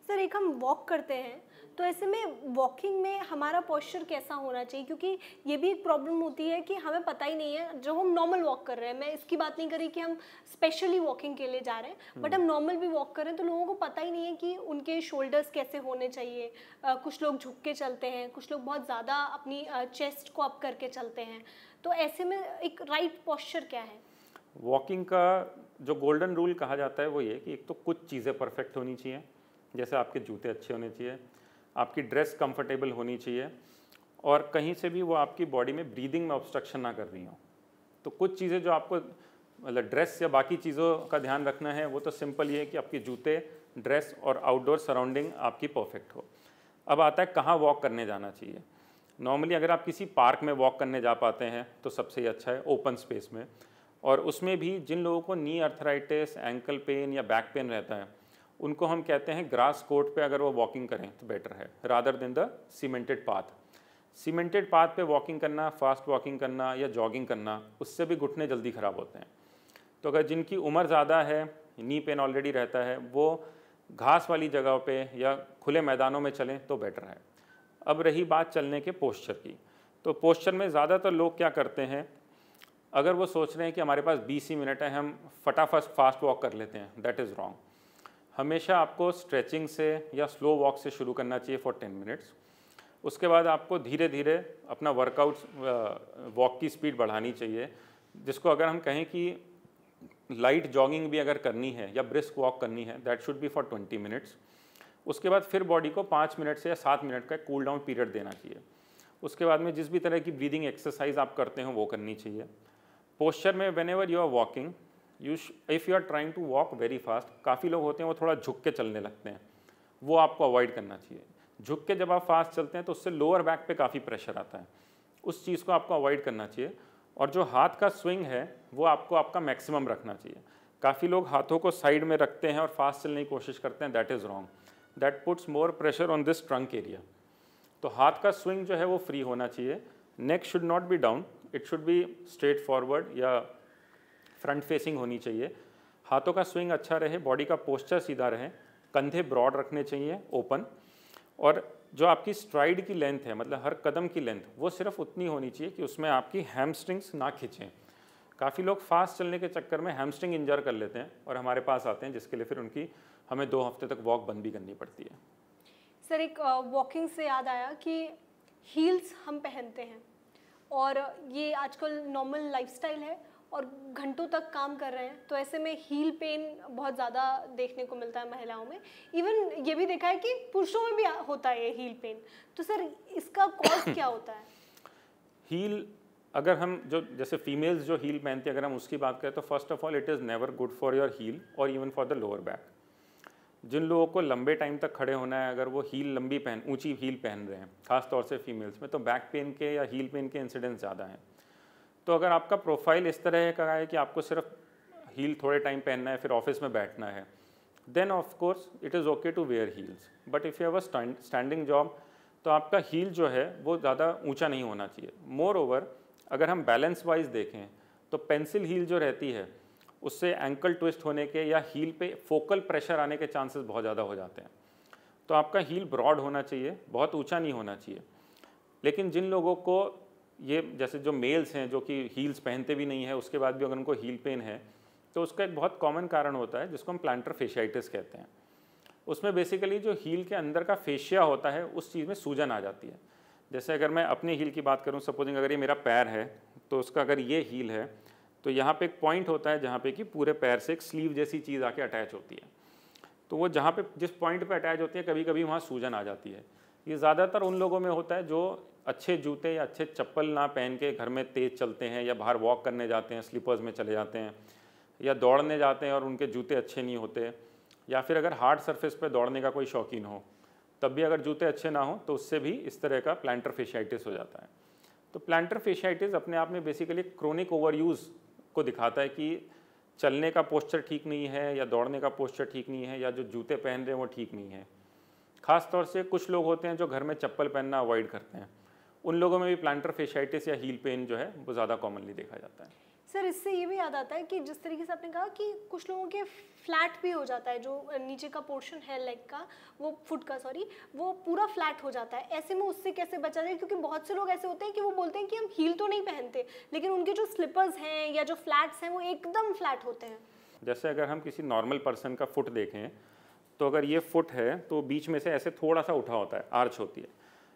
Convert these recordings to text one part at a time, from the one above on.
Sir एक हम walk करते हैं तो ऐसे में वॉकिंग में हमारा पोस्चर कैसा होना चाहिए, क्योंकि ये भी एक प्रॉब्लम होती है कि हमें पता ही नहीं है। जो हम नॉर्मल वॉक कर रहे हैं, मैं इसकी बात नहीं कर रही कि हम स्पेशली वॉकिंग के लिए जा रहे हैं, बट हम नॉर्मल भी वॉक कर रहे हैं तो लोगों को पता ही नहीं है कि उनके शोल्डर्स कैसे होने चाहिए। कुछ लोग झुक के चलते हैं, कुछ लोग बहुत ज़्यादा अपनी चेस्ट को अप करके चलते हैं। तो ऐसे में एक राइट पोस्चर क्या है? वॉकिंग का जो गोल्डन रूल कहा जाता है वो ये कि एक तो कुछ चीज़ें परफेक्ट होनी चाहिए, जैसे आपके जूते अच्छे होने चाहिए, आपकी ड्रेस कंफर्टेबल होनी चाहिए, और कहीं से भी वो आपकी बॉडी में ब्रीदिंग में ऑब्स्ट्रक्शन ना कर रही हो। तो कुछ चीज़ें जो आपको मतलब ड्रेस या बाकी चीज़ों का ध्यान रखना है वो तो सिंपल ये है कि आपके जूते, ड्रेस और आउटडोर सराउंडिंग आपकी परफेक्ट हो। अब आता है कहाँ वॉक करने जाना चाहिए। नॉर्मली अगर आप किसी पार्क में वॉक करने जा पाते हैं तो सबसे ही अच्छा है, ओपन स्पेस में। और उसमें भी जिन लोगों को नी अर्थराइटिस, एंकल पेन या बैक पेन रहता है, उनको हम कहते हैं ग्रास कोर्ट पे अगर वो वॉकिंग करें तो बेटर है, rather than the cemented path. Cemented path पे वॉकिंग करना, फास्ट वॉकिंग करना या जॉगिंग करना, उससे भी घुटने जल्दी ख़राब होते हैं। तो अगर जिनकी उम्र ज़्यादा है, नी पेन ऑलरेडी रहता है, वो घास वाली जगह पे या खुले मैदानों में चलें तो बेटर है। अब रही बात चलने के पोस्चर की, तो पोस्चर में ज़्यादातर लोग क्या करते हैं, अगर वो सोच रहे हैं कि हमारे पास 20 ही मिनट है, हम फटाफट फास्ट वॉक कर लेते हैं, दैट इज़ रॉन्ग। हमेशा आपको स्ट्रेचिंग से या स्लो वॉक से शुरू करना चाहिए फॉर 10 मिनट्स। उसके बाद आपको धीरे धीरे अपना वर्कआउट, वॉक की स्पीड बढ़ानी चाहिए, जिसको अगर हम कहें कि लाइट जॉगिंग भी अगर करनी है या ब्रिस्क वॉक करनी है, that should be for 20 minutes. उसके बाद फिर बॉडी को 5 मिनट से या 7 मिनट का कूल डाउन पीरियड देना चाहिए। उसके बाद में जिस भी तरह की ब्रीदिंग एक्सरसाइज आप करते हो वो करनी चाहिए। पोस्चर में whenever you are walking, if you are trying to walk very fast, काफ़ी लोग होते हैं वो थोड़ा झुक के चलने लगते हैं, वो आपको अवॉइड करना चाहिए। झुक के जब आप फास्ट चलते हैं तो उससे लोअर बैक पे काफ़ी प्रेशर आता है, उस चीज़ को आपको अवॉइड करना चाहिए। और जो हाथ का स्विंग है वो आपको आपका मैक्सिमम रखना चाहिए। काफ़ी लोग हाथों को साइड में रखते हैं और फास्ट चलने की कोशिश करते हैं, that is wrong, that puts more pressure on this trunk area. तो हाथ का स्विंग जो है वो फ्री होना चाहिए। Neck should not be down, it should be straight forward या फ्रंट फेसिंग होनी चाहिए। हाथों का स्विंग अच्छा रहे, बॉडी का पोस्चर सीधा रहे, कंधे ब्रॉड रखने चाहिए, ओपन। और जो आपकी स्ट्राइड की लेंथ है, मतलब हर कदम की लेंथ, वो सिर्फ उतनी होनी चाहिए कि उसमें आपकी हैमस्ट्रिंग्स ना खींचें। काफ़ी लोग फास्ट चलने के चक्कर में हैमस्ट्रिंग इंजर कर लेते हैं और हमारे पास आते हैं, जिसके लिए फिर उनकी हमें 2 हफ्ते तक वॉक बंद भी करनी पड़ती है। सर एक वॉकिंग से याद आया कि हील्स हम पहनते हैं और ये आजकल नॉर्मल लाइफस्टाइल है और घंटों तक काम कर रहे हैं, तो ऐसे में हील पेन बहुत ज़्यादा देखने को मिलता है महिलाओं में। इवन ये भी देखा है कि पुरुषों में भी होता है ये हील पेन। तो सर इसका कॉज क्या होता है? हील, अगर हम जो जैसे फीमेल्स जो हील पहनती है अगर हम उसकी बात करें तो first of all it is never good for your heel और even for the lower back. जिन लोगों को लंबे टाइम तक खड़े होना है, अगर वो हील लंबी ऊंची हील पहन रहे हैं, खास तौर से फीमेल्स में, तो बैक पेन के या हील पेन के इंसिडेंस ज़्यादा हैं। तो अगर आपका प्रोफाइल इस तरह का है कि आपको सिर्फ हील थोड़े टाइम पहनना है फिर ऑफिस में बैठना है, then of course it is okay to wear heels. But if you have a standing job तो आपका हील जो है वो ज़्यादा ऊंचा नहीं होना चाहिए। मोर ओवर, अगर हम बैलेंस वाइज देखें तो पेंसिल हील जो रहती है उससे एंकल ट्विस्ट होने के या हील पे फोकल प्रेशर आने के चांसेस बहुत ज़्यादा हो जाते हैं। तो आपका हील ब्रॉड होना चाहिए, बहुत ऊंचा नहीं होना चाहिए। लेकिन जिन लोगों को ये, जैसे जो मेल्स हैं जो कि हील्स पहनते भी नहीं है उसके बाद भी अगर उनको हील पेन है, तो उसका एक बहुत कॉमन कारण होता है जिसको हम प्लांटर फेशियाइटिस कहते हैं। उसमें बेसिकली जो हील के अंदर का फेशिया होता है उस चीज़ में सूजन आ जाती है। जैसे अगर मैं अपने हील की बात करूं, सपोजिंग अगर ये मेरा पैर है तो उसका अगर ये हील है तो यहाँ पे एक पॉइंट होता है जहाँ पे कि पूरे पैर से एक स्लीव जैसी चीज़ आके अटैच होती है। तो वो जहाँ पे जिस पॉइंट पे अटैच होती है कभी कभी वहाँ सूजन आ जाती है। ये ज़्यादातर उन लोगों में होता है जो अच्छे जूते या अच्छे चप्पल ना पहन के घर में तेज़ चलते हैं या बाहर वॉक करने जाते हैं, स्लीपर्स में चले जाते हैं, या दौड़ने जाते हैं और उनके जूते अच्छे नहीं होते, या फिर अगर हार्ड सरफेस पे दौड़ने का कोई शौकीन हो तब भी अगर जूते अच्छे ना हो तो उससे भी इस तरह का प्लांटर फेशियाइटिस हो जाता है। तो प्लांटर फेशियाइटिस अपने आप में बेसिकली क्रोनिक ओवरयूज़ को दिखाता है कि चलने का पोस्चर ठीक नहीं है या दौड़ने का पोस्चर ठीक नहीं है या जो जूते पहन रहे हैं वो ठीक नहीं है। ख़ास तौर से कुछ लोग होते हैं जो घर में चप्पल पहनना अवॉइड करते हैं, उन लोगों में भी प्लांटर फेशियाइटिस या हील पेन जो है वो ज़्यादा कॉमनली देखा जाता है। सर इससे ये भी याद आता है कि जिस तरीके से आपने कहा कि कुछ लोगों के फ्लैट भी हो जाता है, जो नीचे का पोर्शन है लेग का, वो फुट का सॉरी, वो पूरा फ्लैट हो जाता है। ऐसे में उससे कैसे बचा जाए? क्योंकि बहुत से लोग ऐसे होते हैं कि वो बोलते हैं कि हम हील तो नहीं पहनते, लेकिन उनके जो स्लिपर्स हैं या जो फ्लैट्स हैं वो एकदम फ्लैट होते हैं। जैसे अगर हम किसी नॉर्मल पर्सन का फुट देखें, तो अगर ये फुट है तो बीच में से ऐसे थोड़ा सा उठा होता है, आर्च होती है।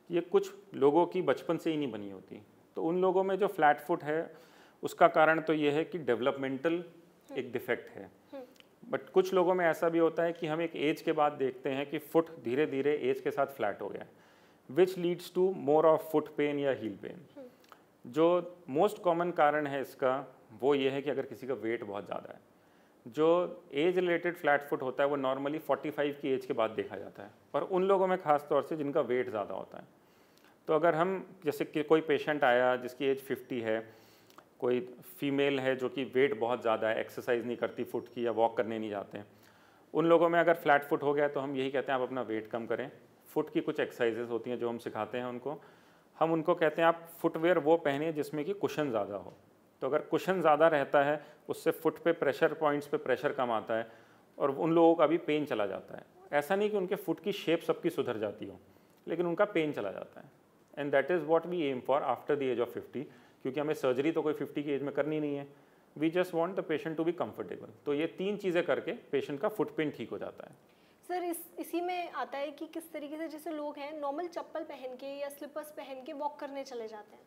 ये कुछ लोगों की बचपन से ही नहीं बनी होती। तो उन लोगों में जो फ्लैट फुट है उसका कारण तो ये है कि डेवलपमेंटल एक डिफेक्ट है। बट कुछ लोगों में ऐसा भी होता है कि हम एक एज के बाद देखते हैं कि फुट धीरे धीरे एज के साथ फ्लैट हो गया है, which leads to more of foot pain या हील पेन। जो मोस्ट कॉमन कारण है इसका वो ये है कि अगर किसी का वेट बहुत ज़्यादा है, जो एज रिलेटेड फ्लैट फुट होता है वो नॉर्मली 45 की एज के बाद देखा जाता है, और उन लोगों में खास तौर से जिनका वेट ज़्यादा होता है। तो अगर हम जैसे कि कोई पेशेंट आया जिसकी एज 50 है, कोई फीमेल है जो कि वेट बहुत ज़्यादा है, एक्सरसाइज नहीं करती फुट की या वॉक करने नहीं जाते हैं, उन लोगों में अगर फ्लैट फुट हो गया तो हम यही कहते हैं आप अपना वेट कम करें। फुट की कुछ एक्सरसाइजेज होती हैं जो हम सिखाते हैं उनको, हम उनको कहते हैं आप फुटवेयर वो पहनिए जिसमें कि कुशन ज़्यादा हो। तो अगर कुशन ज़्यादा रहता है उससे फुट पे प्रेशर पॉइंट्स पे प्रेशर कम आता है और उन लोगों का भी पेन चला जाता है। ऐसा नहीं कि उनके फुट की शेप सबकी सुधर जाती हो, लेकिन उनका पेन चला जाता है। And that is what we aim for after the age of 50, क्योंकि हमें सर्जरी तो कोई 50 की एज में करनी नहीं है। We just want the patient to be comfortable. तो ये 3 चीज़ें करके पेशेंट का फुट पेन ठीक हो जाता है। सर इसी में आता है कि किस तरीके से जैसे लोग हैं नॉर्मल चप्पल पहन के या स्लीपर्स पहन के वॉक करने चले जाते हैं,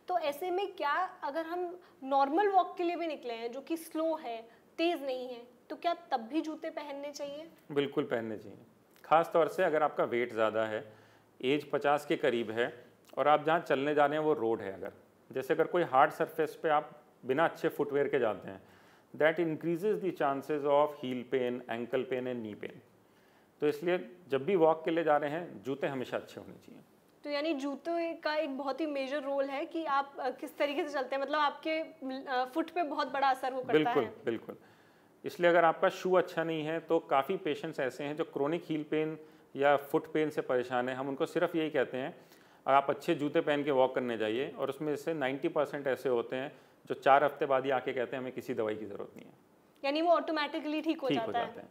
तो ऐसे में क्या अगर हम नॉर्मल वॉक के लिए भी निकले हैं जो कि स्लो है, तेज़ नहीं है, तो क्या तब भी जूते पहनने चाहिए? बिल्कुल पहनने चाहिए। खास तौर से अगर आपका वेट ज़्यादा है, एज 50 के करीब है और आप जहाँ चलने जा रहे हैं वो रोड है, अगर कोई हार्ड सरफेस पे आप बिना अच्छे फुटवेयर के जाते हैं, that increases the chances of heel pain, ankle pain and knee pain. तो इसलिए जब भी वॉक के लिए जा रहे हैं जूते हमेशा अच्छे होने चाहिए। तो यानी जूते का एक बहुत ही मेजर रोल है कि आप किस तरीके से चलते हैं, मतलब आपके फुट पे बहुत बड़ा असर वो करता बिल्कुल, है। बिल्कुल। इसलिए अगर आपका शू अच्छा नहीं है तो काफ़ी पेशेंट्स ऐसे हैं जो क्रोनिक हील पेन या फुट पेन से परेशान है, हम उनको सिर्फ यही कहते हैं आप अच्छे जूते पहन के वॉक करने जाइए। और उसमें से 90% ऐसे होते हैं जो 4 हफ्ते बाद ही आके कहते हैं हमें किसी दवाई की ज़रूरत नहीं है, यानी वो ऑटोमेटिकली ठीक हो जाता है।